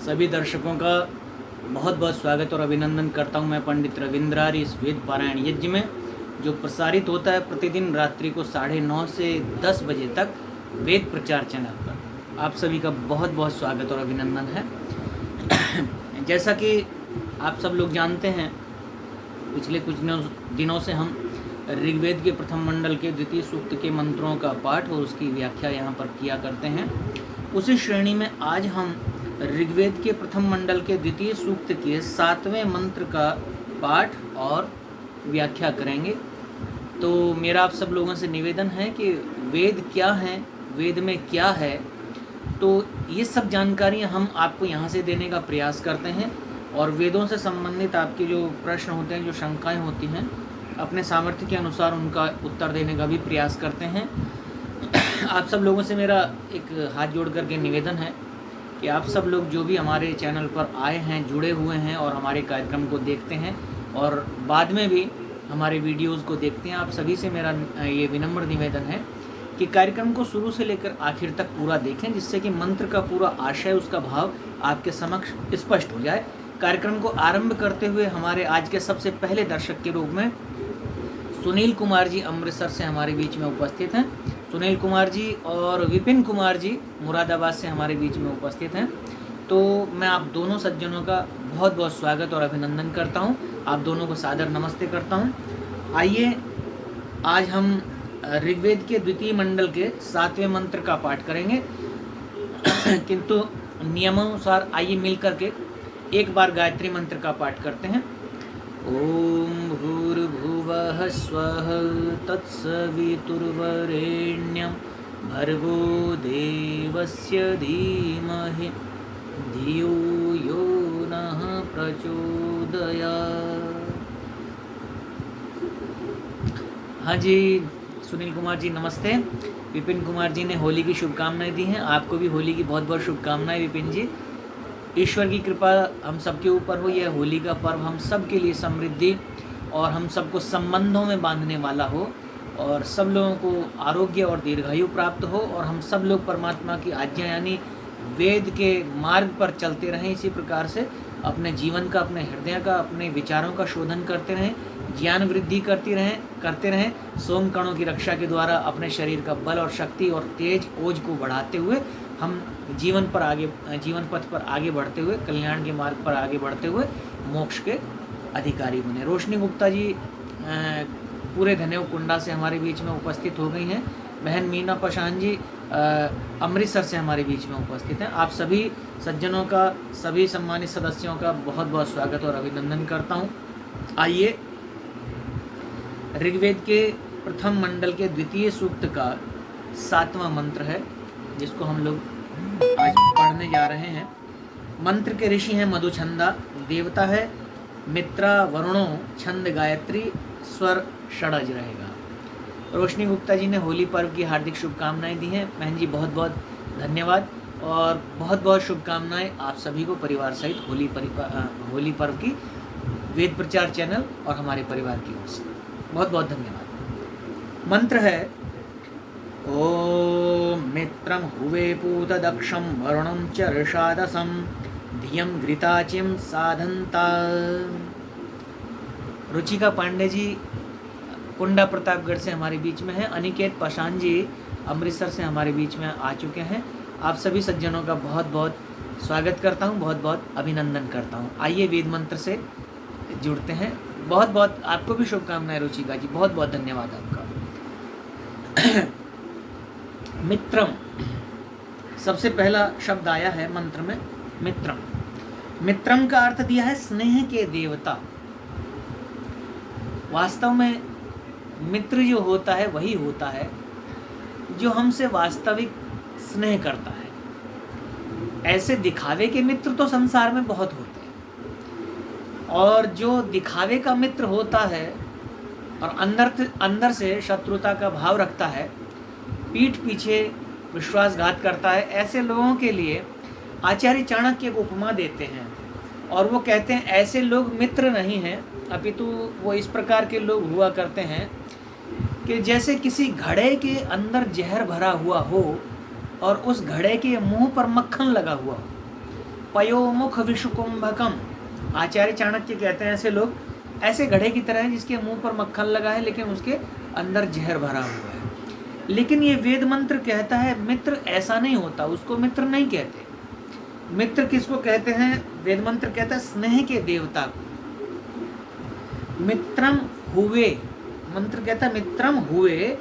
सभी दर्शकों का बहुत बहुत स्वागत और अभिनंदन करता हूं मैं पंडित रविंद्र आर्य इस वेद पारायण यज्ञ में, जो प्रसारित होता है प्रतिदिन रात्रि को 9:30 से 10 बजे तक वेद प्रचार चैनल पर। आप सभी का बहुत बहुत स्वागत और अभिनंदन है। जैसा कि आप सब लोग जानते हैं, पिछले कुछ दिनों से हम ऋग्वेद के प्रथम मंडल के द्वितीय सूक्त के मंत्रों का पाठ और उसकी व्याख्या यहाँ पर किया करते हैं। उसी श्रेणी में आज हम ऋग्वेद के प्रथम मंडल के द्वितीय सूक्त के 7वें मंत्र का पाठ और व्याख्या करेंगे। तो मेरा आप सब लोगों से निवेदन है कि वेद क्या है, वेद में क्या है, तो ये सब जानकारियाँ हम आपको यहाँ से देने का प्रयास करते हैं और वेदों से संबंधित आपके जो प्रश्न होते हैं, जो शंकाएं होती हैं, अपने सामर्थ्य के अनुसार उनका उत्तर देने का भी प्रयास करते हैं। आप सब लोगों से मेरा एक हाथ जोड़ करके निवेदन है कि आप सब लोग जो भी हमारे चैनल पर आए हैं, जुड़े हुए हैं और हमारे कार्यक्रम को देखते हैं और बाद में भी हमारे वीडियोस को देखते हैं, आप सभी से मेरा ये विनम्र निवेदन है कि कार्यक्रम को शुरू से लेकर आखिर तक पूरा देखें, जिससे कि मंत्र का पूरा आशय, उसका भाव आपके समक्ष स्पष्ट हो जाए। कार्यक्रम को आरंभ करते हुए हमारे आज के सबसे पहले दर्शक के रूप में सुनील कुमार जी अमृतसर से हमारे बीच में उपस्थित हैं। सुनील कुमार जी और विपिन कुमार जी मुरादाबाद से हमारे बीच में उपस्थित हैं। तो मैं आप दोनों सज्जनों का बहुत बहुत स्वागत और अभिनंदन करता हूं। आप दोनों को सादर नमस्ते करता हूं। आइए आज हम ऋग्वेद के द्वितीय मंडल के 7वें मंत्र का पाठ करेंगे, किंतु नियमानुसार आइए मिल करके एक बार गायत्री मंत्र का पाठ करते हैं। ओम भूर्भुवः स्वः तत्सवितुर्वरेण्यं भर्गो देवस्य धीमहि धियो यो नः प्रचोदयात्। हाँ जी, सुनील कुमार जी नमस्ते। विपिन कुमार जी ने होली की शुभकामनाएं दी हैं। आपको भी होली की बहुत बहुत शुभकामनाएं विपिन जी। ईश्वर की कृपा हम सबके ऊपर हो, यह होली का पर्व हम सब के लिए समृद्धि और हम सबको संबंधों में बांधने वाला हो और सब लोगों को आरोग्य और दीर्घायु प्राप्त हो और हम सब लोग परमात्मा की आज्ञा यानी वेद के मार्ग पर चलते रहें। इसी प्रकार से अपने जीवन का, अपने हृदय का, अपने विचारों का शोधन करते रहें, ज्ञान वृद्धि करते रहें। सोम कणों की रक्षा के द्वारा अपने शरीर का बल और शक्ति और तेज ओज को बढ़ाते हुए हम जीवन पथ पर आगे बढ़ते हुए, कल्याण के मार्ग पर आगे बढ़ते हुए मोक्ष के अधिकारी बने। रोशनी गुप्ता जी पूरे धन्यव कुंडा से हमारे बीच में उपस्थित हो गई हैं। बहन मीना पाषाण जी अमृतसर से हमारे बीच में उपस्थित हैं। आप सभी सज्जनों का, सभी सम्मानित सदस्यों का बहुत बहुत स्वागत और अभिनंदन करता हूं। आइए ऋग्वेद के प्रथम मंडल के द्वितीय सूक्त का 7वां मंत्र है, जिसको हम लोग आज पढ़ने जा रहे हैं। मंत्र के ऋषि हैं मधुछंदा, देवता है मित्रा, वरुणों, छंद गायत्री, स्वर षडज रहेगा। रोशनी गुप्ता जी ने होली पर्व की हार्दिक शुभकामनाएं दी हैं। बहन जी बहुत बहुत धन्यवाद और बहुत बहुत शुभकामनाएं आप सभी को परिवार सहित होली पर्व की वेद प्रचार चैनल और हमारे परिवार की ओर से बहुत बहुत धन्यवाद। मंत्र है ओम मित्रं हुवे पूतदक्षं वरुणं च ऋषादसं धियं घृताचिं साधन्ता। रुचिका पांडे जी कुंडा प्रतापगढ़ से हमारे बीच में है। अनिकेत पाषाण जी अमृतसर से हमारे बीच में आ चुके हैं। आप सभी सज्जनों का बहुत बहुत स्वागत करता हूं, बहुत बहुत अभिनंदन करता हूं। आइए वेद मंत्र से जुड़ते हैं। बहुत बहुत आपको भी शुभकामनाएं रुचिका जी, बहुत बहुत धन्यवाद आपका। मित्रम, सबसे पहला शब्द आया है मंत्र में मित्रम। मित्रम का अर्थ दिया है स्नेह के देवता। वास्तव में मित्र जो होता है वही होता है जो हमसे वास्तविक स्नेह करता है। ऐसे दिखावे के मित्र तो संसार में बहुत होते हैं और जो दिखावे का मित्र होता है और अंदर से शत्रुता का भाव रखता है, पीठ पीछे विश्वासघात करता है, ऐसे लोगों के लिए आचार्य चाणक्य एक उपमा देते हैं और वो कहते हैं ऐसे लोग मित्र नहीं हैं, अपितु वो इस प्रकार के लोग हुआ करते हैं कि जैसे किसी घड़े के अंदर जहर भरा हुआ हो और उस घड़े के मुंह पर मक्खन लगा हुआ हो। पयोमुख विषुकुंभकम। आचार्य चाणक्य कहते हैं ऐसे लोग ऐसे घड़े की तरह हैं जिसके मुंह पर मक्खन लगा है लेकिन उसके अंदर जहर भरा हुआ है। लेकिन ये वेद मंत्र कहता है मित्र ऐसा नहीं होता, उसको मित्र नहीं कहते। मित्र किसको कहते हैं? वेद मंत्र कहता है स्नेह के देवता को। मित्रम हुए, मंत्र कहता है मित्रम हुए,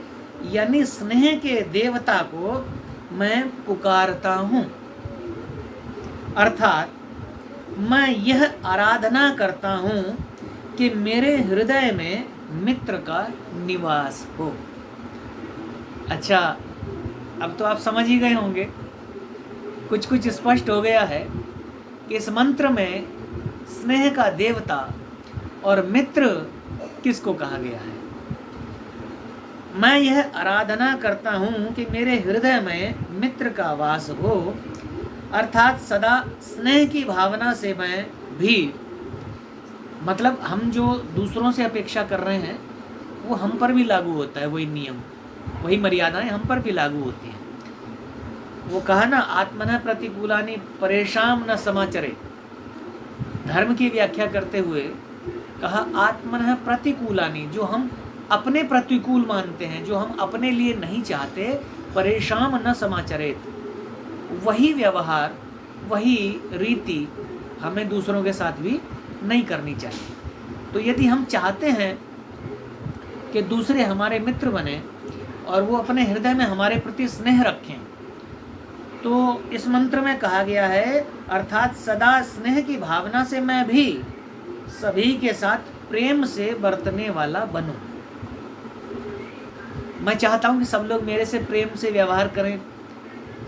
यानी स्नेह के देवता को मैं पुकारता हूं। अर्थात मैं यह आराधना करता हूं कि मेरे हृदय में मित्र का निवास हो। अच्छा, अब तो आप समझ ही गए होंगे, कुछ कुछ स्पष्ट हो गया है कि इस मंत्र में स्नेह का देवता और मित्र किसको कहा गया है। मैं यह आराधना करता हूँ कि मेरे हृदय में मित्र का वास हो, अर्थात सदा स्नेह की भावना से मैं भी, मतलब हम जो दूसरों से अपेक्षा कर रहे हैं वो हम पर भी लागू होता है, वही नियम, वही मर्यादाएं हम पर भी लागू होती हैं। वो कहा ना, आत्मनः प्रतिकूलानि परेशान न समाचरे। धर्म की व्याख्या करते हुए कहा आत्मनः प्रतिकूलानि, जो हम अपने प्रतिकूल मानते हैं, जो हम अपने लिए नहीं चाहते, परेशान न समाचरेत, वही व्यवहार वही रीति हमें दूसरों के साथ भी नहीं करनी चाहिए। तो यदि हम चाहते हैं कि दूसरे हमारे मित्र बने और वो अपने हृदय में हमारे प्रति स्नेह रखें, तो इस मंत्र में कहा गया है अर्थात सदा स्नेह की भावना से मैं भी सभी के साथ प्रेम से बरतने वाला बनूं। मैं चाहता हूं कि सब लोग मेरे से प्रेम से व्यवहार करें,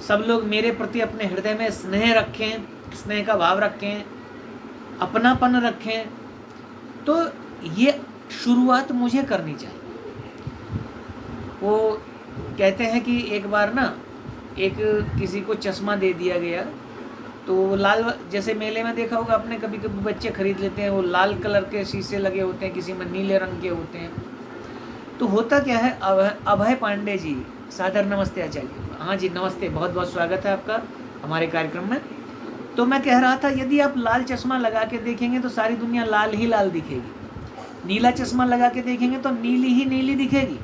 सब लोग मेरे प्रति अपने हृदय में स्नेह रखें, स्नेह का भाव रखें, अपनापन रखें। तो ये शुरुआत मुझे करनी चाहिए। वो कहते हैं कि एक बार ना एक किसी को चश्मा दे दिया गया, तो लाल, जैसे मेले में देखा होगा आपने, कभी कभी बच्चे खरीद लेते हैं, वो लाल कलर के शीशे लगे होते हैं, किसी में नीले रंग के होते हैं। तो होता क्या है, अभय पांडे जी, सादर नमस्ते आचार्य। हाँ जी नमस्ते, बहुत बहुत स्वागत है आपका हमारे कार्यक्रम में। तो मैं कह रहा था यदि आप लाल चश्मा लगा के देखेंगे तो सारी दुनिया लाल ही लाल दिखेगी, नीला चश्मा लगा के देखेंगे तो नीली ही नीली दिखेगी।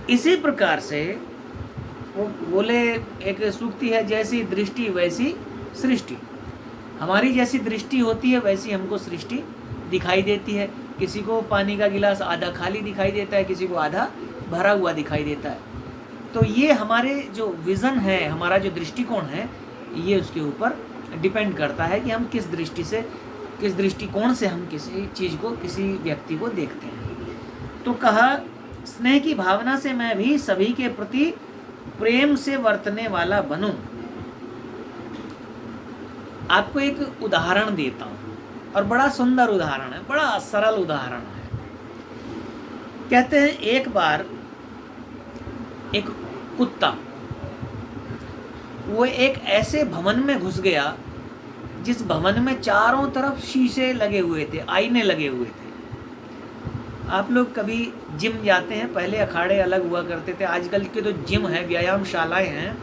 इसी प्रकार से वो बोले, एक सूक्ति है, जैसी दृष्टि वैसी सृष्टि। हमारी जैसी दृष्टि होती है वैसी हमको सृष्टि दिखाई देती है। किसी को पानी का गिलास आधा खाली दिखाई देता है, किसी को आधा भरा हुआ दिखाई देता है। तो ये हमारे जो विज़न है, हमारा जो दृष्टिकोण है, ये उसके ऊपर डिपेंड करता है कि हम किस दृष्टि से, किस दृष्टिकोण से हम किसी चीज़ को, किसी व्यक्ति को देखते हैं। तो कहा स्नेह की भावना से मैं भी सभी के प्रति प्रेम से वर्तने वाला बनूं। आपको एक उदाहरण देता हूं, और बड़ा सुंदर उदाहरण है, बड़ा सरल उदाहरण है। कहते हैं एक बार एक कुत्ता वो एक ऐसे भवन में घुस गया जिस भवन में चारों तरफ शीशे लगे हुए थे, आईने लगे हुए थे। आप लोग कभी जिम जाते हैं, पहले अखाड़े अलग हुआ करते थे, आजकल के तो जिम है, व्यायामशालाएं हैं,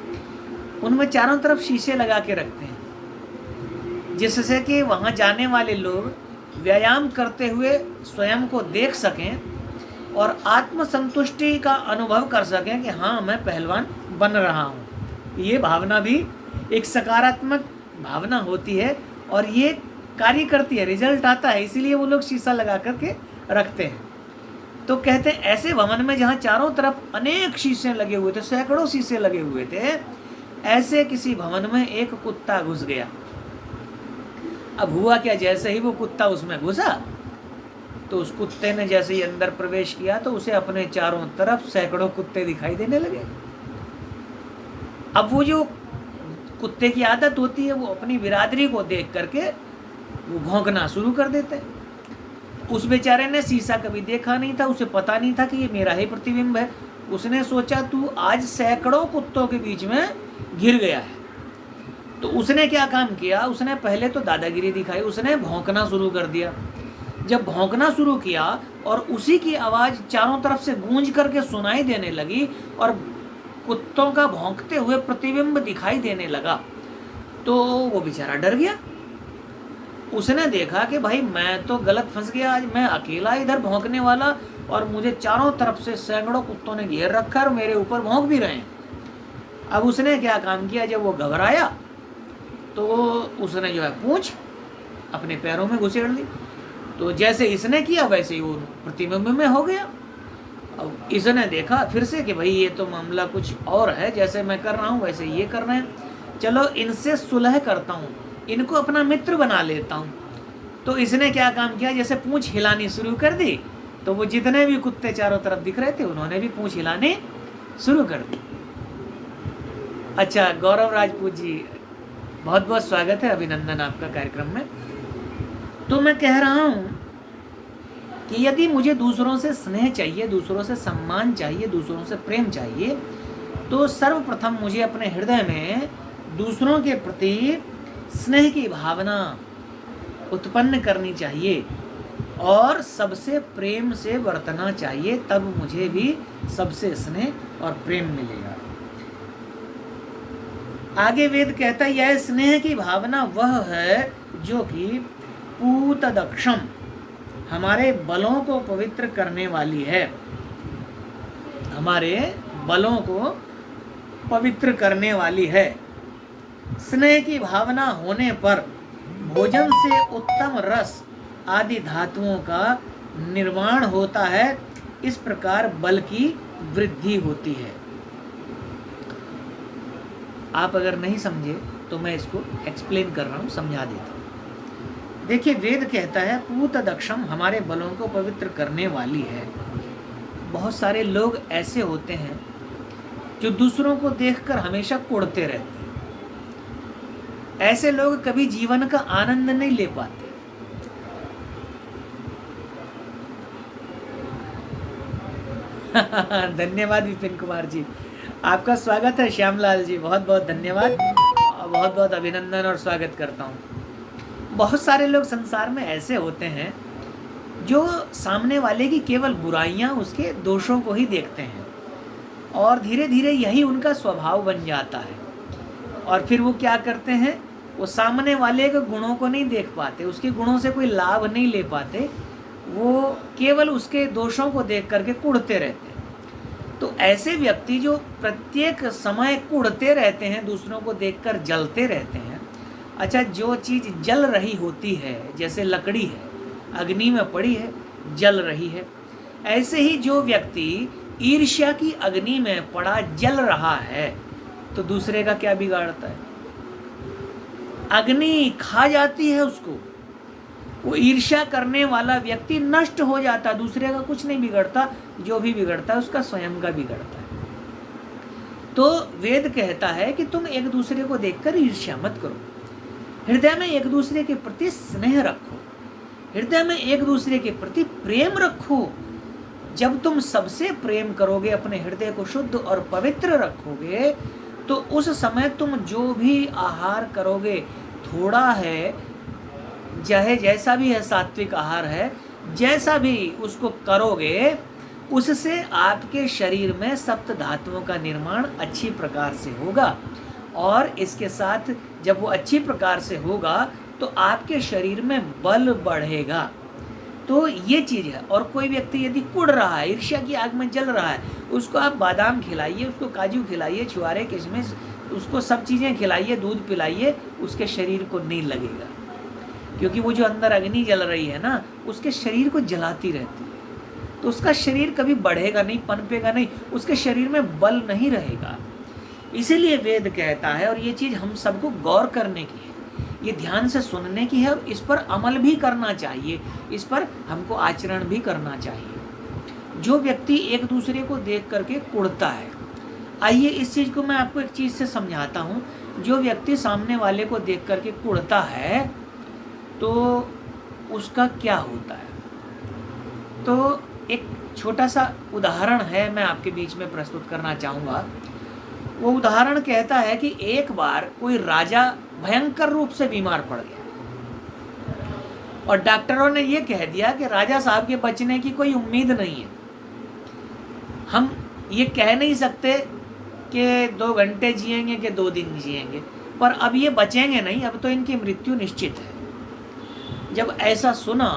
उनमें चारों तरफ शीशे लगा के रखते हैं जिससे कि वहाँ जाने वाले लोग व्यायाम करते हुए स्वयं को देख सकें और आत्मसंतुष्टि का अनुभव कर सकें कि हाँ मैं पहलवान बन रहा हूँ। ये भावना भी एक सकारात्मक भावना होती है और ये कार्य करती है, रिजल्ट आता है, इसीलिए वो लोग शीशा लगा करके रखते हैं। तो कहते हैं ऐसे भवन में जहाँ चारों तरफ अनेक शीशे लगे हुए थे, सैकड़ों शीशे लगे हुए थे, ऐसे किसी भवन में एक कुत्ता घुस गया। अब हुआ क्या, जैसे ही वो कुत्ता उसमें घुसा तो उस कुत्ते ने जैसे ही अंदर प्रवेश किया तो उसे अपने चारों तरफ सैकड़ों कुत्ते दिखाई देने लगे। अब वो जो कुत्ते की आदत होती है, वो अपनी बिरादरी को देख करके वो भौंकना शुरू कर देते हैं। उस बेचारे ने शीशा कभी देखा नहीं था, उसे पता नहीं था कि ये मेरा ही प्रतिबिंब है। उसने सोचा तू आज सैकड़ों कुत्तों के बीच में घिर गया है। तो उसने क्या काम किया, उसने पहले तो दादागिरी दिखाई, उसने भौंकना शुरू कर दिया। जब भौंकना शुरू किया और उसी की आवाज़ चारों तरफ से गूंज करके सुनाई देने लगी और कुत्तों का भौंकते हुए प्रतिबिंब दिखाई देने लगा, तो वो बेचारा डर गया। उसने देखा कि भाई मैं तो गलत फंस गया, आज मैं अकेला इधर भौंकने वाला और मुझे चारों तरफ से सैकड़ों कुत्तों ने घेर रखा और मेरे ऊपर भौंक भी रहे हैं। अब उसने क्या काम किया, जब वो घबराया तो उसने जो है पूंछ अपने पैरों में घुसेड़ ली। तो जैसे इसने किया वैसे ही वो प्रतिबिंब में हो गया। अब इसने देखा फिर से कि भाई ये तो मामला कुछ और है, जैसे मैं कर रहा हूँ वैसे ये कर रहे हैं, चलो इनसे सुलह करता हूँ, इनको अपना मित्र बना लेता हूँ। तो इसने क्या काम किया, जैसे पूंछ हिलानी शुरू कर दी, तो वो जितने भी कुत्ते चारों तरफ दिख रहे थे उन्होंने भी पूंछ हिलाने शुरू कर दी। अच्छा, गौरव राजपूत जी बहुत बहुत स्वागत है, अभिनंदन आपका कार्यक्रम में। तो मैं कह रहा हूँ कि यदि मुझे दूसरों से स्नेह चाहिए, दूसरों से सम्मान चाहिए, दूसरों से प्रेम चाहिए, तो सर्वप्रथम मुझे अपने हृदय में दूसरों के प्रति स्नेह की भावना उत्पन्न करनी चाहिए और सबसे प्रेम से बरतना चाहिए, तब मुझे भी सबसे स्नेह और प्रेम मिलेगा। आगे वेद कहता है, यह स्नेह की भावना वह है जो कि पूतदक्षम, हमारे बलों को पवित्र करने वाली है, हमारे बलों को पवित्र करने वाली है। स्नेह की भावना होने पर भोजन से उत्तम रस आदि धातुओं का निर्माण होता है, इस प्रकार बल की वृद्धि होती है। आप अगर नहीं समझे तो मैं इसको एक्सप्लेन कर रहा हूँ, समझा देता हूँ। देखिए, वेद कहता है पूतदक्षम, हमारे बलों को पवित्र करने वाली है। बहुत सारे लोग ऐसे होते हैं जो दूसरों को देखकर हमेशा कुढ़ते रहते हैं। ऐसे लोग कभी जीवन का आनंद नहीं ले पाते। धन्यवाद विपिन कुमार जी, आपका स्वागत है। श्यामलाल जी बहुत बहुत धन्यवाद, बहुत बहुत अभिनंदन और स्वागत करता हूँ। बहुत सारे लोग संसार में ऐसे होते हैं जो सामने वाले की केवल बुराइयां, उसके दोषों को ही देखते हैं और धीरे धीरे यही उनका स्वभाव बन जाता है। और फिर वो क्या करते हैं, वो सामने वाले के गुणों को नहीं देख पाते, उसके गुणों से कोई लाभ नहीं ले पाते, वो केवल उसके दोषों को देख करके कुढ़ते रहते हैं। तो ऐसे व्यक्ति जो प्रत्येक समय कुढ़ते रहते हैं, दूसरों को देखकर जलते रहते हैं। अच्छा, जो चीज़ जल रही होती है, जैसे लकड़ी है, अग्नि में पड़ी है, जल रही है, ऐसे ही जो व्यक्ति ईर्ष्या की अग्नि में पड़ा जल रहा है, तो दूसरे का क्या बिगाड़ता है? अग्नि खा जाती है उसको। वो ईर्ष्या करने वाला व्यक्ति नष्ट हो जाता, दूसरे का कुछ नहीं बिगड़ता, जो भी बिगड़ता है उसका स्वयं का बिगड़ता है। तो वेद कहता है कि तुम एक दूसरे को देखकर ईर्ष्या मत करो, हृदय में एक दूसरे के प्रति स्नेह रखो, हृदय में एक दूसरे के प्रति प्रेम रखो। जब तुम सबसे प्रेम करोगे, अपने हृदय को शुद्ध और पवित्र रखोगे, तो उस समय तुम जो भी आहार करोगे, थोड़ा है चाहे जैसा भी है, सात्विक आहार है, जैसा भी उसको करोगे, उससे आपके शरीर में सप्त धातुओं का निर्माण अच्छी प्रकार से होगा। और इसके साथ जब वो अच्छी प्रकार से होगा तो आपके शरीर में बल बढ़ेगा। तो ये चीज़ है। और कोई व्यक्ति यदि कुढ़ रहा है, ईर्ष्या की आग में जल रहा है, उसको आप बादाम खिलाइए, उसको काजू खिलाइए, छुआरे, किशमिश, उसको सब चीज़ें खिलाइए, दूध पिलाइए, उसके शरीर को नहीं लगेगा, क्योंकि वो जो अंदर अग्नि जल रही है ना, उसके शरीर को जलाती रहती है। तो उसका शरीर कभी बढ़ेगा नहीं, पनपेगा नहीं, उसके शरीर में बल नहीं रहेगा। इसीलिए वेद कहता है, और ये चीज़ हम सबको गौर करने की है, ये ध्यान से सुनने की है, और इस पर अमल भी करना चाहिए, इस पर हमको आचरण भी करना चाहिए। जो व्यक्ति एक दूसरे को देख करके कुढ़ता है, आइए इस चीज़ को मैं आपको एक चीज़ से समझाता हूँ। जो व्यक्ति सामने वाले को देख करके कुढ़ता है तो उसका क्या होता है, तो एक छोटा सा उदाहरण है, मैं आपके बीच में प्रस्तुत करना चाहूँगा। वो उदाहरण कहता है कि एक बार कोई राजा भयंकर रूप से बीमार पड़ गया और डॉक्टरों ने ये कह दिया कि राजा साहब के बचने की कोई उम्मीद नहीं है। हम ये कह नहीं सकते कि 2 घंटे जिएंगे कि 2 दिन जिएंगे, पर अब ये बचेंगे नहीं, अब तो इनकी मृत्यु निश्चित है। जब ऐसा सुना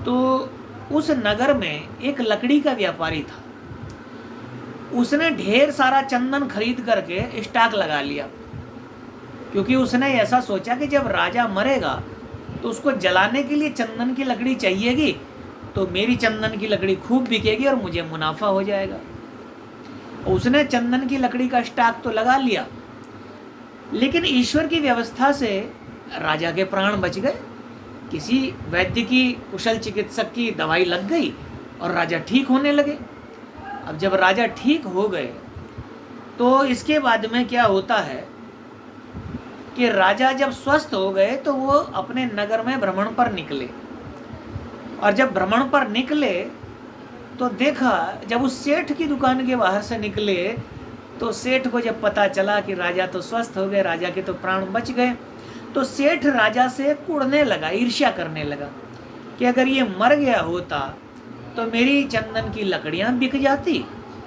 तो उस नगर में एक लकड़ी का व्यापारी था। उसने ढेर सारा चंदन खरीद करके स्टॉक लगा लिया, क्योंकि उसने ऐसा सोचा कि जब राजा मरेगा तो उसको जलाने के लिए चंदन की लकड़ी चाहिएगी, तो मेरी चंदन की लकड़ी खूब बिकेगी और मुझे मुनाफा हो जाएगा। उसने चंदन की लकड़ी का स्टॉक तो लगा लिया, लेकिन ईश्वर की व्यवस्था से राजा के प्राण बच गए। किसी वैद्य की, कुशल चिकित्सक की दवाई लग गई और राजा ठीक होने लगे। अब जब राजा ठीक हो गए तो इसके बाद में क्या होता है कि राजा जब स्वस्थ हो गए तो वो अपने नगर में भ्रमण पर निकले, और जब भ्रमण पर निकले तो देखा, जब उस सेठ की दुकान के बाहर से निकले तो सेठ को जब पता चला कि राजा तो स्वस्थ हो गए, राजा के तो प्राण बच गए, तो सेठ राजा से कुढ़ने लगा, ईर्ष्या करने लगा कि अगर ये मर गया होता तो मेरी चंदन की लकड़ियां बिक जाती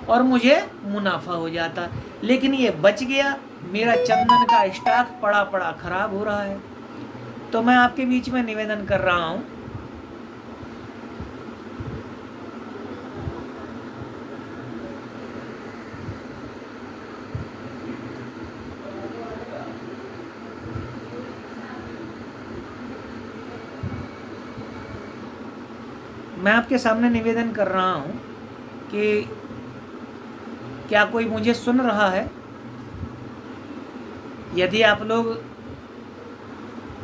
और मुझे मुनाफा हो जाता, लेकिन ये बच गया, मेरा चंदन का स्टॉक पड़ा पड़ा खराब हो रहा है। तो मैं आपके बीच में निवेदन कर रहा हूं, मैं आपके सामने निवेदन कर रहा हूं कि क्या कोई मुझे सुन रहा है? यदि आप लोग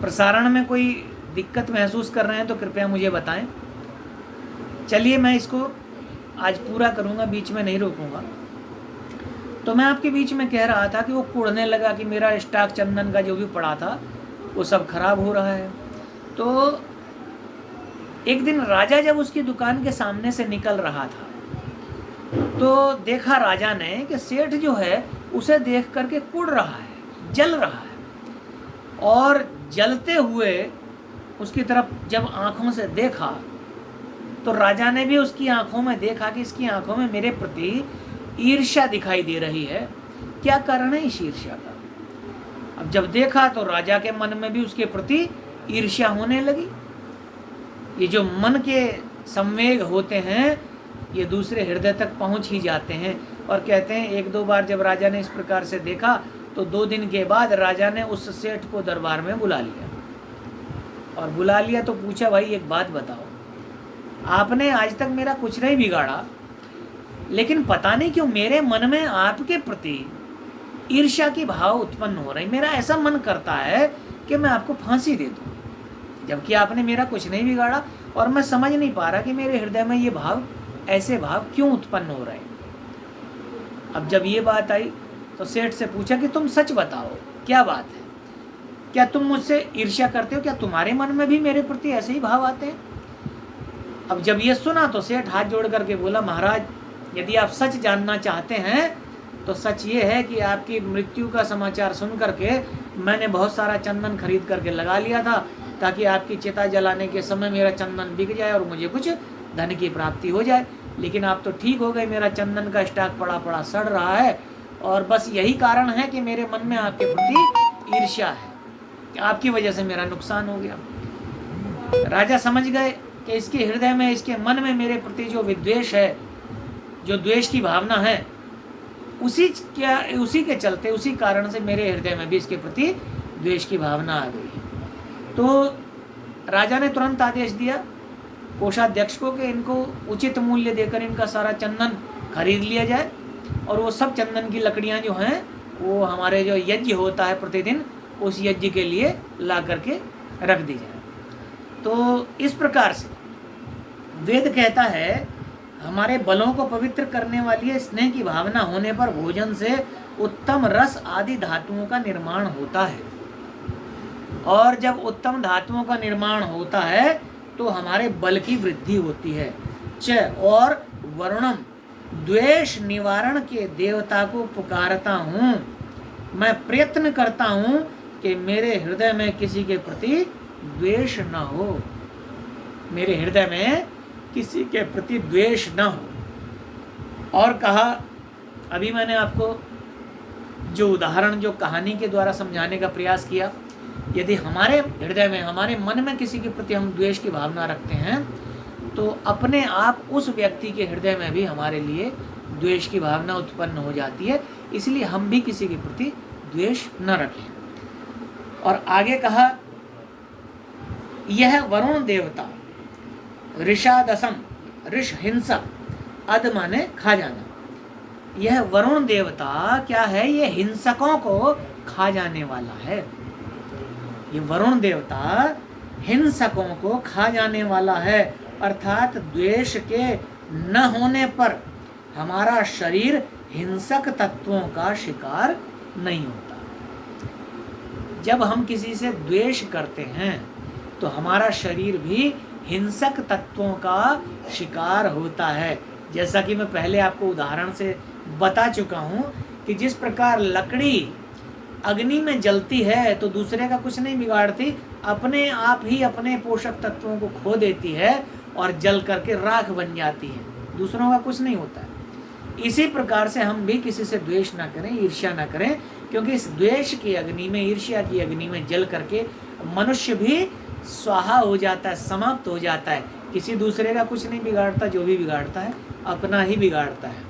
प्रसारण में कोई दिक्कत महसूस कर रहे हैं तो कृपया मुझे बताएं। चलिए, मैं इसको आज पूरा करूंगा, बीच में नहीं रोकूंगा। तो मैं आपके बीच में कह रहा था कि वो कुढ़ने लगा कि मेरा स्टॉक चंदन का जो भी पड़ा था वो सब खराब हो रहा है। तो एक दिन राजा जब उसकी दुकान के सामने से निकल रहा था तो देखा राजा ने कि सेठ जो है उसे देख करके कुढ़ रहा है, जल रहा है, और जलते हुए उसकी तरफ जब आंखों से देखा तो राजा ने भी उसकी आंखों में देखा कि इसकी आंखों में मेरे प्रति ईर्ष्या दिखाई दे रही है। क्या कारण है इस ईर्ष्या का? अब जब देखा तो राजा के मन में भी उसके प्रति ईर्ष्या होने लगी। ये जो मन के संवेग होते हैं ये दूसरे हृदय तक पहुंच ही जाते हैं, और कहते हैं एक दो बार जब राजा ने इस प्रकार से देखा तो 2 दिन के बाद राजा ने उस सेठ को दरबार में बुला लिया, और बुला लिया तो पूछा, भाई एक बात बताओ, आपने आज तक मेरा कुछ नहीं बिगाड़ा, लेकिन पता नहीं क्यों मेरे मन में आपके प्रति ईर्ष्या की भाव उत्पन्न हो रही। मेरा ऐसा मन करता है कि मैं आपको फांसी दे दूं, जबकि आपने मेरा कुछ नहीं बिगाड़ा, और मैं समझ नहीं पा रहा कि मेरे हृदय में ये भाव, ऐसे भाव क्यों उत्पन्न हो रहे हैं। अब जब ये बात आई तो सेठ से पूछा कि तुम सच बताओ, क्या बात है, क्या तुम मुझसे ईर्ष्या करते हो? क्या तुम्हारे मन में भी मेरे प्रति ऐसे ही भाव आते हैं? अब जब ये सुना तो सेठ हाथ जोड़ करके बोला, महाराज यदि आप सच जानना चाहते हैं तो सच ये है कि आपकी मृत्यु का समाचार सुन करके मैंने बहुत सारा चंदन खरीद करके लगा लिया था, ताकि आपकी चिता जलाने के समय मेरा चंदन बिक जाए और मुझे कुछ धन की प्राप्ति हो जाए। लेकिन आप तो ठीक हो गए, मेरा चंदन का स्टॉक पड़ा पड़ा सड़ रहा है, और बस यही कारण है कि मेरे मन में आपके प्रति ईर्ष्या है, कि आपकी वजह से मेरा नुकसान हो गया। राजा समझ गए कि इसके हृदय में, इसके मन में मेरे प्रति जो विद्वेष है, जो द्वेष की भावना है, उसी के चलते, उसी कारण से मेरे हृदय में भी इसके प्रति द्वेष की भावना आ गई है। तो राजा ने तुरंत आदेश दिया कोषाध्यक्ष को कि इनको उचित मूल्य देकर इनका सारा चंदन खरीद लिया जाए, और वो सब चंदन की लकड़ियां जो हैं वो हमारे जो यज्ञ होता है प्रतिदिन, उस यज्ञ के लिए ला करके रख दी जाए। तो इस प्रकार से वेद कहता है, हमारे बलों को पवित्र करने वाली है स्नेह की भावना होने पर भोजन से उत्तम रस आदि धातुओं का निर्माण होता है, और जब उत्तम धातुओं का निर्माण होता है तो हमारे बल की वृद्धि होती है। और वरुणम, द्वेष निवारण के देवता को पुकारता हूँ, मैं प्रयत्न करता हूँ कि मेरे हृदय में किसी के प्रति द्वेष न हो, मेरे हृदय में किसी के प्रति द्वेष न हो। और कहा, अभी मैंने आपको जो उदाहरण, जो कहानी के द्वारा समझाने का प्रयास किया, यदि हमारे हृदय में, हमारे मन में किसी के प्रति हम द्वेष की भावना रखते हैं तो अपने आप उस व्यक्ति के हृदय में भी हमारे लिए द्वेष की भावना उत्पन्न हो जाती है। इसलिए हम भी किसी के प्रति द्वेष न रखें। और आगे कहा, यह वरुण देवता ऋषादसम, ऋष हिंसक, अद माने खा जाना। यह वरुण देवता क्या है? ये हिंसकों को खा जाने वाला है। ये वरुण देवता हिंसकों को खा जाने वाला है, अर्थात द्वेष के न होने पर हमारा शरीर हिंसक तत्वों का शिकार नहीं होता। जब हम किसी से द्वेष करते हैं तो हमारा शरीर भी हिंसक तत्वों का शिकार होता है। जैसा कि मैं पहले आपको उदाहरण से बता चुका हूँ कि जिस प्रकार लकड़ी अग्नि में जलती है तो दूसरे का कुछ नहीं बिगाड़ती, अपने आप ही अपने पोषक तत्वों को खो देती है और जल करके राख बन जाती है, दूसरों का कुछ नहीं होता है। इसी प्रकार से हम भी किसी से द्वेष ना करें, ईर्ष्या ना करें, क्योंकि इस द्वेष की अग्नि में, ईर्ष्या की अग्नि में जल करके मनुष्य भी स्वाहा हो जाता है, समाप्त हो जाता है। किसी दूसरे का कुछ नहीं बिगाड़ता, जो भी बिगाड़ता है अपना ही बिगाड़ता है,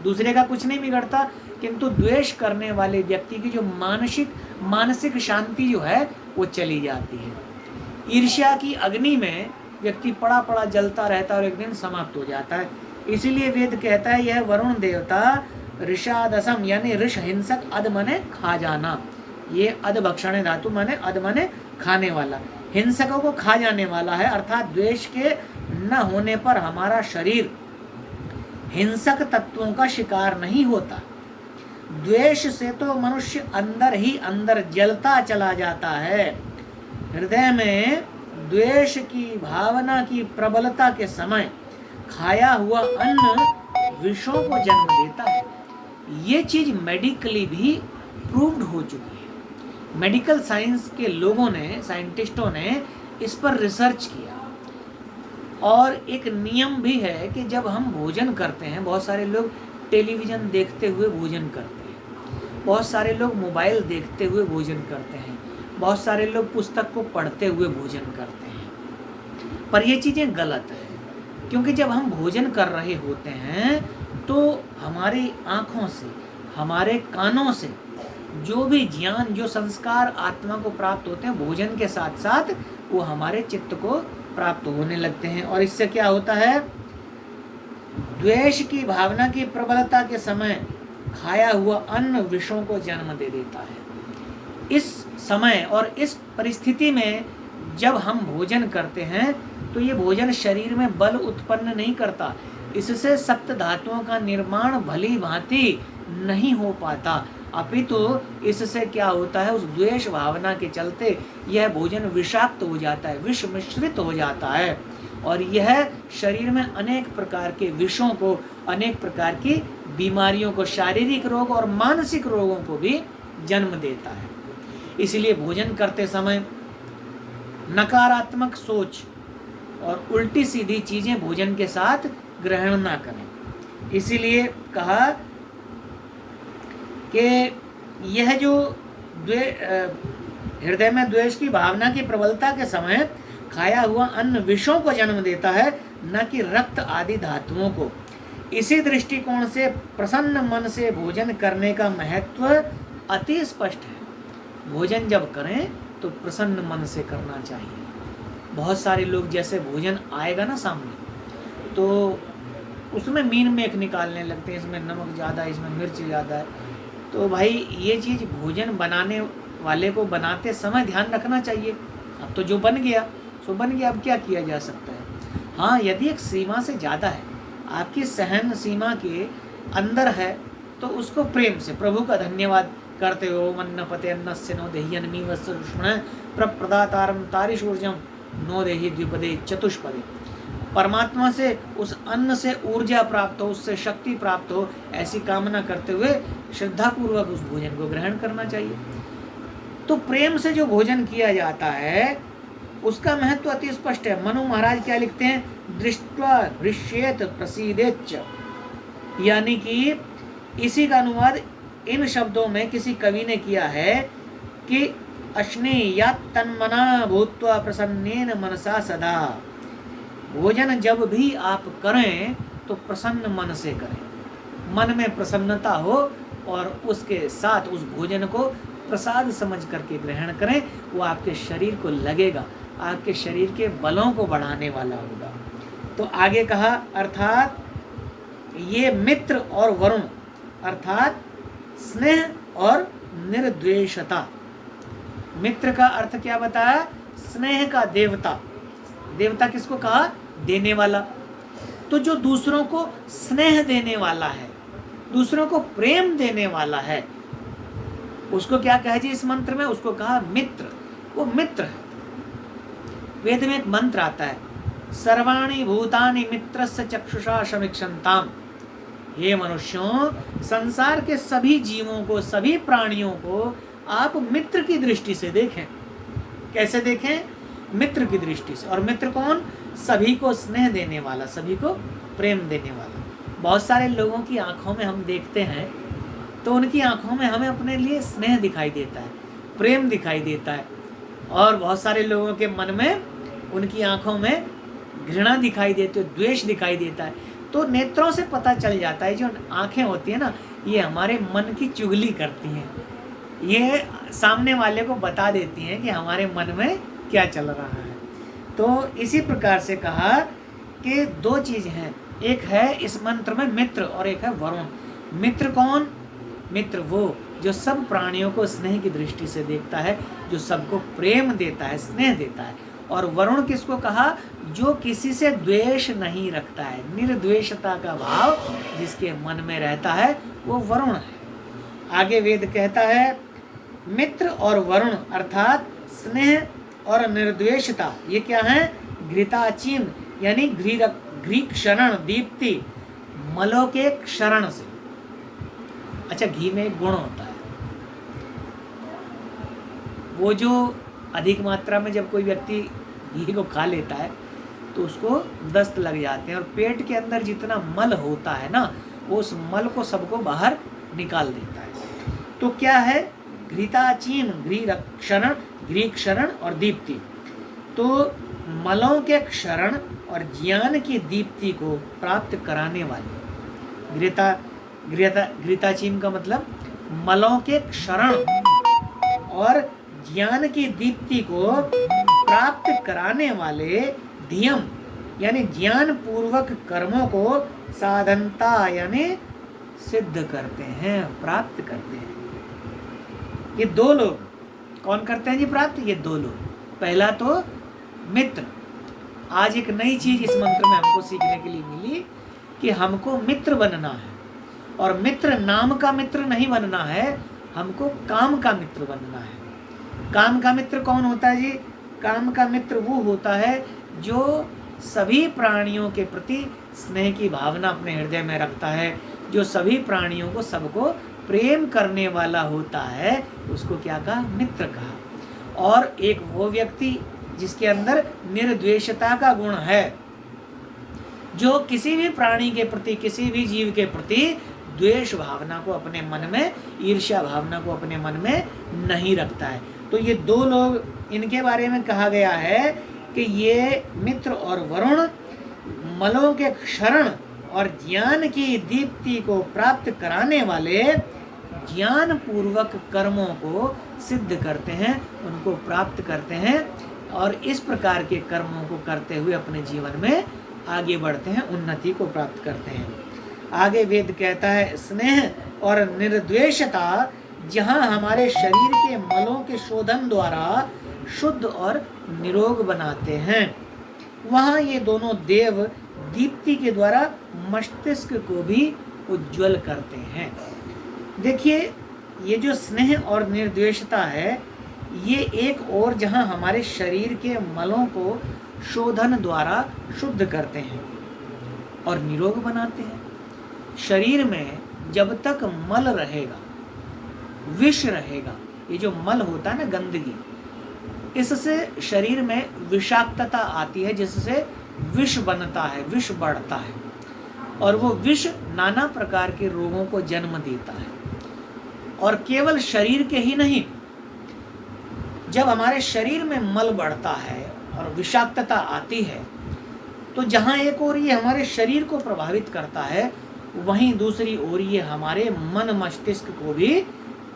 दूसरे का कुछ नहीं बिगड़ता। किंतु द्वेष करने वाले व्यक्ति की जो मानसिक शांति जो है वो चली जाती है। ईर्ष्या की अग्नि में व्यक्ति पड़ा पड़ा जलता रहता है और एक दिन समाप्त हो जाता है। इसीलिए वेद कहता है यह वरुण देवता ऋषादसम, यानी ऋष हिंसक, अद माने खा जाना। ये अद भक्षण धातु माने अद माने खाने वाला, हिंसकों को खा जाने वाला है। अर्थात द्वेष के न होने पर हमारा शरीर हिंसक तत्वों का शिकार नहीं होता। द्वेष से तो मनुष्य अंदर ही अंदर जलता चला जाता है। हृदय में द्वेष की भावना की प्रबलता के समय खाया हुआ अन्न विषों को जन्म देता है। ये चीज मेडिकली भी प्रूव्ड हो चुकी है। मेडिकल साइंस के लोगों ने, साइंटिस्टों ने इस पर रिसर्च किया। और एक नियम भी है कि जब हम भोजन करते हैं, बहुत सारे लोग टेलीविज़न देखते हुए भोजन करते हैं, बहुत सारे लोग मोबाइल देखते हुए भोजन करते हैं, बहुत सारे लोग पुस्तक को पढ़ते हुए भोजन करते हैं। पर ये चीज़ें गलत है, क्योंकि जब हम भोजन कर रहे होते हैं तो हमारी आँखों से, हमारे कानों से जो भी ज्ञान, जो संस्कार आत्मा को प्राप्त होते हैं, भोजन के साथ साथ वो हमारे चित्त को प्राप्त होने लगते हैं। और इससे क्या होता है? द्वेष की भावना की प्रबलता के समय खाया हुआ अन्न विषों को जन्म दे देता है। इस समय और इस परिस्थिति में जब हम भोजन करते हैं तो ये भोजन शरीर में बल उत्पन्न नहीं करता, इससे सप्त धातुओं का निर्माण भली भांति नहीं हो पाता, अपितु इससे क्या होता है? उस द्वेष भावना के चलते यह भोजन विषाक्त हो जाता है, विष मिश्रित हो जाता है, और यह शरीर में अनेक प्रकार के विषों को, अनेक प्रकार की बीमारियों को, शारीरिक रोग और मानसिक रोगों को भी जन्म देता है। इसलिए भोजन करते समय नकारात्मक सोच और उल्टी सीधी चीजें भोजन के साथ ग्रहण ना करें। इसीलिए कहा कि यह जो हृदय में द्वेष की भावना की प्रबलता के समय खाया हुआ अन्न विषों को जन्म देता है, न कि रक्त आदि धातुओं को। इसी दृष्टिकोण से प्रसन्न मन से भोजन करने का महत्व अति स्पष्ट है। भोजन जब करें तो प्रसन्न मन से करना चाहिए। बहुत सारे लोग जैसे भोजन आएगा ना सामने तो उसमें मीन मेख निकालने लगते हैं, इसमें नमक ज़्यादा है, इसमें मिर्च ज़्यादा है। तो भाई ये चीज़ भोजन बनाने वाले को बनाते समय ध्यान रखना चाहिए। अब तो जो बन गया सो बन गया, अब क्या किया जा सकता है। हाँ, यदि एक सीमा से ज़्यादा है, आपकी सहन सीमा के अंदर है, तो उसको प्रेम से प्रभु का धन्यवाद करते हो। मन्नपते अन्नस्य नो देहि अन्मी वस्त्र प्रप्रदातारम तारिशूर्जम नो देहि द्विपदे चतुष्पदे। परमात्मा से उस अन्न से ऊर्जा प्राप्त हो, उससे शक्ति प्राप्त हो, ऐसी कामना करते हुए श्रद्धापूर्वक उस भोजन को ग्रहण करना चाहिए। तो प्रेम से जो भोजन किया जाता है उसका महत्व अति स्पष्ट है। मनु महाराज क्या लिखते हैं? दृष्ट्वा हृष्येत प्रसीदेत च, यानी कि इसी का अनुवाद इन शब्दों में किसी कवि ने किया है कि अश्नेया तन्मना भूत्वा प्रसन्नेन मनसा सदा, भोजन जब भी आप करें तो प्रसन्न मन से करें, मन में प्रसन्नता हो और उसके साथ उस भोजन को प्रसाद समझ करके ग्रहण करें। वो आपके शरीर को लगेगा, आपके शरीर के बलों को बढ़ाने वाला होगा। तो आगे कहा अर्थात ये मित्र और वरुण अर्थात स्नेह और निर्द्वेषता। मित्र का अर्थ क्या बताया? स्नेह का देवता। देवता किसको कहा? देने वाला। तो जो दूसरों को स्नेह देने वाला है, दूसरों को प्रेम देने वाला है, उसको क्या कहा जी इस मंत्र में? उसको कहा मित्र। वो मित्र है। वेद में एक मंत्र आता है, सर्वाणि भूतानि मित्रस्य चक्षुषा समीक्षन्ताम। हे मनुष्यों, संसार के सभी जीवों को, सभी प्राणियों को आप मित्र की दृष्टि से देखें। कैसे देखें? मित्र की दृष्टि से। और मित्र कौन? सभी को स्नेह देने वाला, सभी को प्रेम देने वाला। बहुत सारे लोगों की आंखों में हम देखते हैं तो उनकी आंखों में हमें अपने लिए स्नेह दिखाई देता है, प्रेम दिखाई देता है, और बहुत सारे लोगों के मन में, उनकी आंखों में घृणा दिखाई देती है, द्वेष दिखाई देता है। तो नेत्रों से पता चल जाता है, जो आंखें होती है ना, ये हमारे मन की चुगली करती हैं, ये सामने वाले को बता देती हैं कि हमारे मन में क्या चल रहा है। तो इसी प्रकार से कहा कि दो चीज़ हैं, एक है इस मंत्र में मित्र और एक है वरुण। मित्र कौन? मित्र वो जो सब प्राणियों को स्नेह की दृष्टि से देखता है, जो सबको प्रेम देता है, स्नेह देता है। और वरुण किसको कहा? जो किसी से द्वेष नहीं रखता है, निर्द्वेषता का भाव जिसके मन में रहता है, वो वरुण है। आगे वेद कहता है मित्र और वरुण अर्थात स्नेह और निर्द्वेषता, ये क्या है? घृताचीन यानी घृ क्षरण दीप्ति, मलों के क्षरण से। अच्छा, घी में एक गुण होता है, वो जो अधिक मात्रा में जब कोई व्यक्ति घी को खा लेता है तो उसको दस्त लग जाते हैं, और पेट के अंदर जितना मल होता है ना, वो उस मल को सबको बाहर निकाल देता है। तो क्या है? घृताचीन, घृ क्षरण और दीप्ति। तो मलों के क्षरण और ज्ञान की दीप्ति को प्राप्त कराने वाले। घृताचीन का मतलब मलों के क्षरण और ज्ञान की दीप्ति को प्राप्त कराने वाले धियम यानी ज्ञान पूर्वक कर्मों को साधनता यानी सिद्ध करते हैं, प्राप्त करते हैं। ये दो लोग कौन करते हैं जी प्राप्त? ये दो लोग। पहला तो मित्र। आज एक नई चीज इस मंत्र में हमको सीखने के लिए मिली कि हमको मित्र बनना है, और मित्र नाम का मित्र नहीं बनना है, हमको काम का मित्र बनना है। काम का मित्र कौन होता है जी? काम का मित्र वो होता है जो सभी प्राणियों के प्रति स्नेह की भावना अपने हृदय में रखता है, जो सभी प्राणियों को, सबको प्रेम करने वाला होता है, उसको क्या कहा? मित्र कहा। और एक वो व्यक्ति जिसके अंदर निर्द्वेषता का गुण है, जो किसी भी प्राणी के प्रति, किसी भी जीव के प्रति द्वेष भावना को अपने मन में, ईर्ष्या भावना को अपने मन में नहीं रखता है। तो ये दो लोग, इनके बारे में कहा गया है कि ये मित्र और वरुण मलों के क्षरण और ज्ञान की दीप्ति को प्राप्त कराने वाले ज्ञान पूर्वक कर्मों को सिद्ध करते हैं, उनको प्राप्त करते हैं, और इस प्रकार के कर्मों को करते हुए अपने जीवन में आगे बढ़ते हैं, उन्नति को प्राप्त करते हैं। आगे वेद कहता है स्नेह और निर्द्वेषता जहाँ हमारे शरीर के मलों के शोधन द्वारा शुद्ध और निरोग बनाते हैं, वहाँ ये दोनों देव दीप्ति के द्वारा मस्तिष्क को भी उज्ज्वल करते हैं। देखिए, ये जो स्नेह और निर्द्वेषता है, ये एक और जहाँ हमारे शरीर के मलों को शोधन द्वारा शुद्ध करते हैं और निरोग बनाते हैं। शरीर में जब तक मल रहेगा, विष रहेगा, ये जो मल होता है ना, गंदगी, इससे शरीर में विषाक्तता आती है, जिससे विष बनता है, विष बढ़ता है, और वो विष नाना प्रकार के रोगों को जन्म देता है। और केवल शरीर के ही नहीं, जब हमारे शरीर में मल बढ़ता है और विषाक्तता आती है तो जहाँ एक ओर ये हमारे शरीर को प्रभावित करता है, वहीं दूसरी ओर ये हमारे मन मस्तिष्क को भी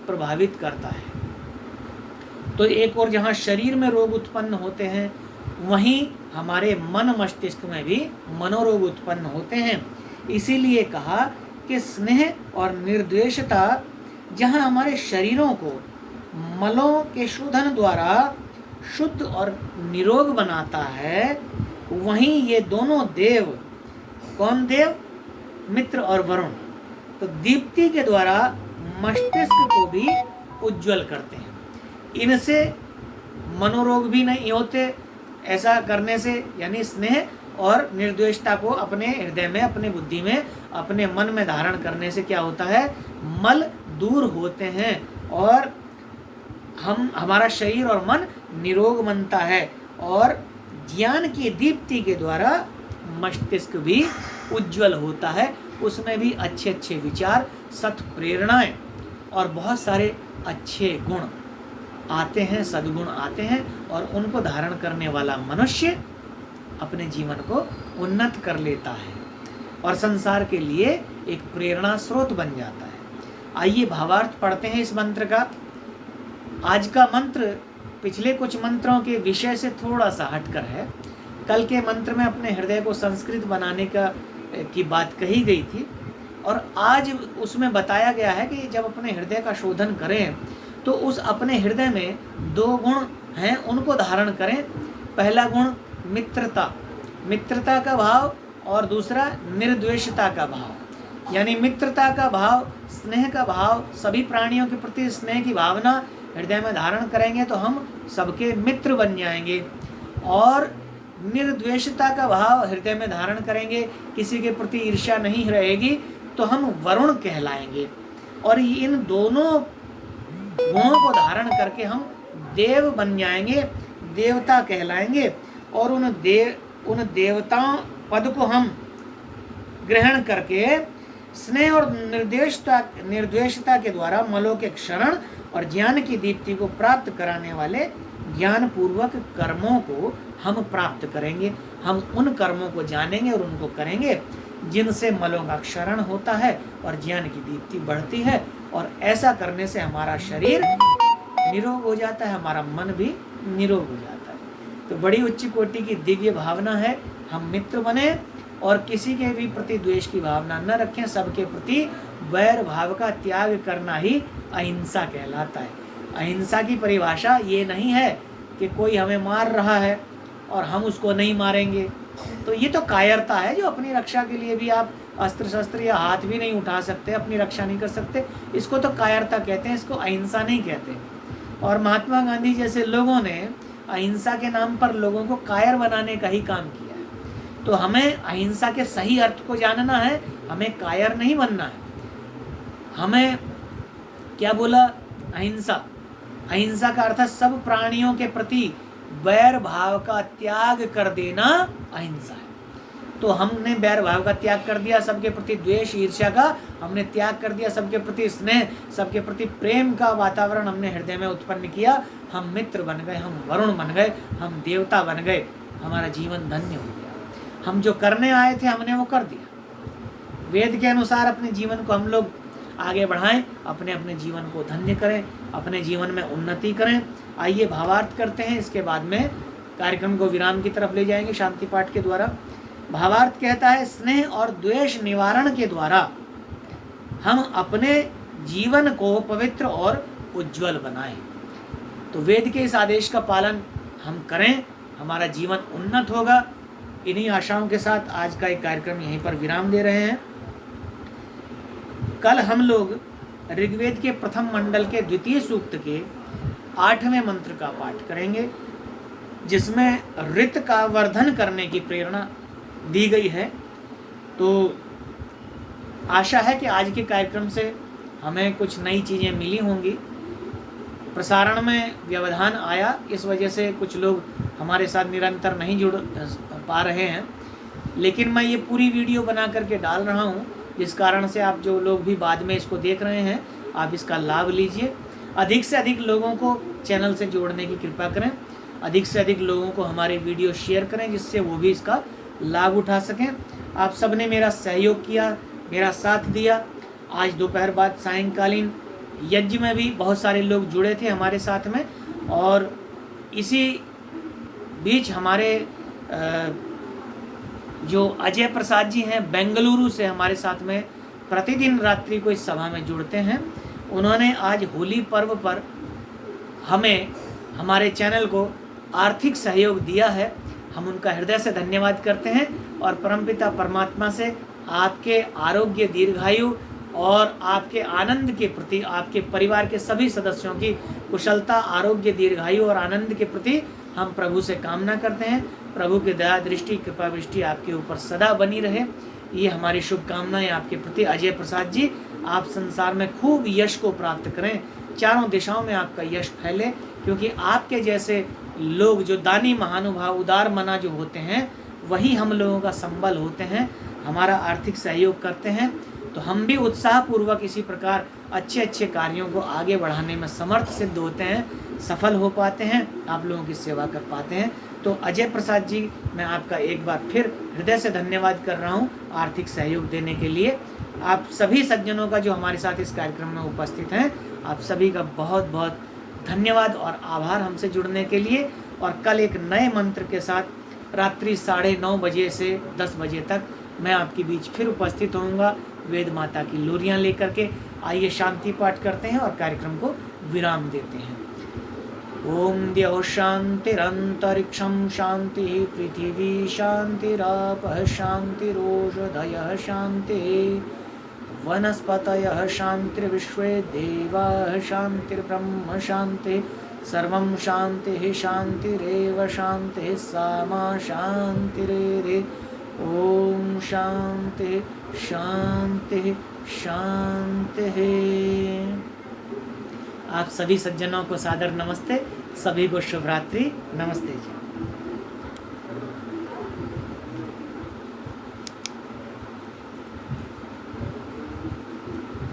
प्रभावित करता है। तो एक ओर जहाँ शरीर में रोग उत्पन्न होते हैं, वहीं हमारे मन मस्तिष्क में भी मनोरोग उत्पन्न होते हैं। इसीलिए कहा कि स्नेह और निर्द्वेषता जहाँ हमारे शरीरों को मलों के शोधन द्वारा शुद्ध और निरोग बनाता है, वहीं ये दोनों देव, कौन देव? मित्र और वरुण, तो दीप्ति के द्वारा मस्तिष्क को भी उज्जवल करते हैं। इनसे मनोरोग भी नहीं होते। ऐसा करने से, यानी स्नेह और निर्द्वेषता को अपने हृदय में, अपने बुद्धि में, अपने मन में धारण करने से क्या होता है? मल दूर होते हैं और हमारा शरीर और मन निरोग बनता है। और ज्ञान की दीप्ति के द्वारा मस्तिष्क भी उज्जवल होता है, उसमें भी अच्छे अच्छे विचार, सत प्रेरणाएं और बहुत सारे अच्छे गुण आते हैं, सद्गुण आते हैं, और उनको धारण करने वाला मनुष्य अपने जीवन को उन्नत कर लेता है और संसार के लिए एक प्रेरणा स्रोत बन जाता है। आइए भावार्थ पढ़ते हैं इस मंत्र का। आज का मंत्र पिछले कुछ मंत्रों के विषय से थोड़ा सा हटकर है। कल के मंत्र में अपने हृदय को संस्कृत बनाने की बात कही गई थी, और आज उसमें बताया गया है कि जब अपने हृदय का शोधन करें तो उस अपने हृदय में दो गुण हैं, उनको धारण करें। पहला गुण मित्रता, मित्रता का भाव, और दूसरा निर्द्वेषता का भाव। यानी मित्रता का भाव, स्नेह का भाव, सभी प्राणियों के प्रति स्नेह की भावना हृदय में धारण करेंगे तो हम सबके मित्र बन जाएंगे। और निर्द्वेषता का भाव हृदय में धारण करेंगे, किसी के प्रति ईर्ष्या नहीं रहेगी, तो हम वरुण कहलाएंगे। और इन दोनों गुणों को धारण करके हम देव बन जाएंगे, देवता कहलाएंगे। और उन देवताओं पद को हम ग्रहण करके स्नेह और निर्द्वेषता के द्वारा मलों के क्षरण और ज्ञान की दीप्ति को प्राप्त कराने वाले ज्ञान पूर्वक कर्मों को हम प्राप्त करेंगे। हम उन कर्मों को जानेंगे और उनको करेंगे जिनसे मलों का क्षरण होता है और ज्ञान की दीप्ति बढ़ती है। और ऐसा करने से हमारा शरीर निरोग हो जाता है, हमारा मन भी निरोग हो जाता है। तो बड़ी उच्च कोटि की दिव्य भावना है, हम मित्र बने और किसी के भी प्रति द्वेष की भावना न रखें। सबके प्रति वैर भाव का त्याग करना ही अहिंसा कहलाता है। अहिंसा की परिभाषा ये नहीं है कि कोई हमें मार रहा है और हम उसको नहीं मारेंगे, तो ये तो कायरता है। जो अपनी रक्षा के लिए भी आप अस्त्र शस्त्र या हाथ भी नहीं उठा सकते, अपनी रक्षा नहीं कर सकते, इसको तो कायरता कहते हैं, इसको अहिंसा नहीं कहते। और महात्मा गांधी जैसे लोगों ने अहिंसा के नाम पर लोगों को कायर बनाने का ही काम किया है। तो हमें अहिंसा के सही अर्थ को जानना है, हमें कायर नहीं बनना है। हमें क्या बोला? अहिंसा। अहिंसा का अर्थ है सब प्राणियों के प्रति वैर भाव का त्याग कर देना अहिंसा है। तो हमने वैर भाव का त्याग कर दिया, सबके प्रति द्वेष ईर्ष्या का हमने त्याग कर दिया, सबके प्रति स्नेह, सबके प्रति प्रेम का वातावरण हमने हृदय में उत्पन्न किया। हम मित्र बन गए, हम वरुण बन गए, हम देवता बन गए, हमारा जीवन धन्य हो गया। हम जो करने आए थे हमने वो कर दिया। वेद के अनुसार अपने जीवन को हम लोग आगे बढ़ाएं, अपने अपने जीवन को धन्य करें, अपने जीवन में उन्नति करें। आइए भावार्थ करते हैं, इसके बाद में कार्यक्रम को विराम की तरफ ले जाएंगे शांति पाठ के द्वारा। भावार्थ कहता है, स्नेह और द्वेष निवारण के द्वारा हम अपने जीवन को पवित्र और उज्जवल बनाएं। तो वेद के इस आदेश का पालन हम करें, हमारा जीवन उन्नत होगा। इन्हीं आशाओं के साथ आज का एक कार्यक्रम यहीं पर विराम दे रहे हैं। कल हम लोग ऋग्वेद के प्रथम मंडल के द्वितीय सूक्त के 8वें मंत्र का पाठ करेंगे, जिसमें ऋत का वर्धन करने की प्रेरणा दी गई है। तो आशा है कि आज के कार्यक्रम से हमें कुछ नई चीज़ें मिली होंगी। प्रसारण में व्यवधान आया, इस वजह से कुछ लोग हमारे साथ निरंतर नहीं जुड़ पा रहे हैं, लेकिन मैं ये पूरी वीडियो बना करके डाल रहा हूँ, जिस कारण से आप जो लोग भी बाद में इसको देख रहे हैं आप इसका लाभ लीजिए। अधिक से अधिक लोगों को चैनल से जोड़ने की कृपा करें, अधिक से अधिक लोगों को हमारे वीडियो शेयर करें जिससे वो भी इसका लाभ उठा सकें। आप सब ने मेरा सहयोग किया, मेरा साथ दिया। आज दोपहर बाद सायंकालीन यज्ञ में भी बहुत सारे लोग जुड़े थे हमारे साथ में, और इसी बीच हमारे जो अजय प्रसाद जी हैं बेंगलुरु से हमारे साथ में प्रतिदिन रात्रि को इस सभा में जुड़ते हैं, उन्होंने आज होली पर्व पर हमें, हमारे चैनल को आर्थिक सहयोग दिया है। हम उनका हृदय से धन्यवाद करते हैं और परमपिता परमात्मा से आपके आरोग्य, दीर्घायु और आपके आनंद के प्रति, आपके परिवार के सभी सदस्यों की कुशलता, आरोग्य, दीर्घायु और आनंद के प्रति हम प्रभु से कामना करते हैं। प्रभु की दया दृष्टि, कृपा दृष्टि आपके ऊपर सदा बनी रहे, ये हमारी शुभकामनाएं आपके प्रति। अजय प्रसाद जी, आप संसार में खूब यश को प्राप्त करें, चारों दिशाओं में आपका यश फैले, क्योंकि आपके जैसे लोग जो दानी महानुभाव, उदार मना जो होते हैं, वही हम लोगों का संबल होते हैं, हमारा आर्थिक सहयोग करते हैं। तो हम भी उत्साहपूर्वक इसी प्रकार अच्छे अच्छे कार्यों को आगे बढ़ाने में समर्थ सिद्ध होते हैं, सफल हो पाते हैं, आप लोगों की सेवा कर पाते हैं। तो अजय प्रसाद जी, मैं आपका एक बार फिर हृदय से धन्यवाद कर रहा हूँ आर्थिक सहयोग देने के लिए। आप सभी सज्जनों का जो हमारे साथ इस कार्यक्रम में उपस्थित हैं, आप सभी का बहुत बहुत धन्यवाद और आभार हमसे जुड़ने के लिए। और कल एक नए मंत्र के साथ रात्रि 9:30 बजे से 10 बजे तक मैं आपके बीच फिर उपस्थित होऊंगा वेद माता की लोरियां लेकर के। आइए शांति पाठ करते हैं और कार्यक्रम को विराम देते हैं। ओम द्यौ शांतिरंतरिक्षं शांति, पृथिवी शांतिरापः शांतिरोषधयः शांति, वनस्पतयः शांतिर्विश्वे देवाः शांतिर्ब्रह्म शांति, सर्वं शांतिः शांतिरेव शांतिः सामा शांतिरेरे। ओम शांति शांति शांति। आप सभी सज्जनों को सादर नमस्ते, सभी को शुभ रात्रि, नमस्ते जी।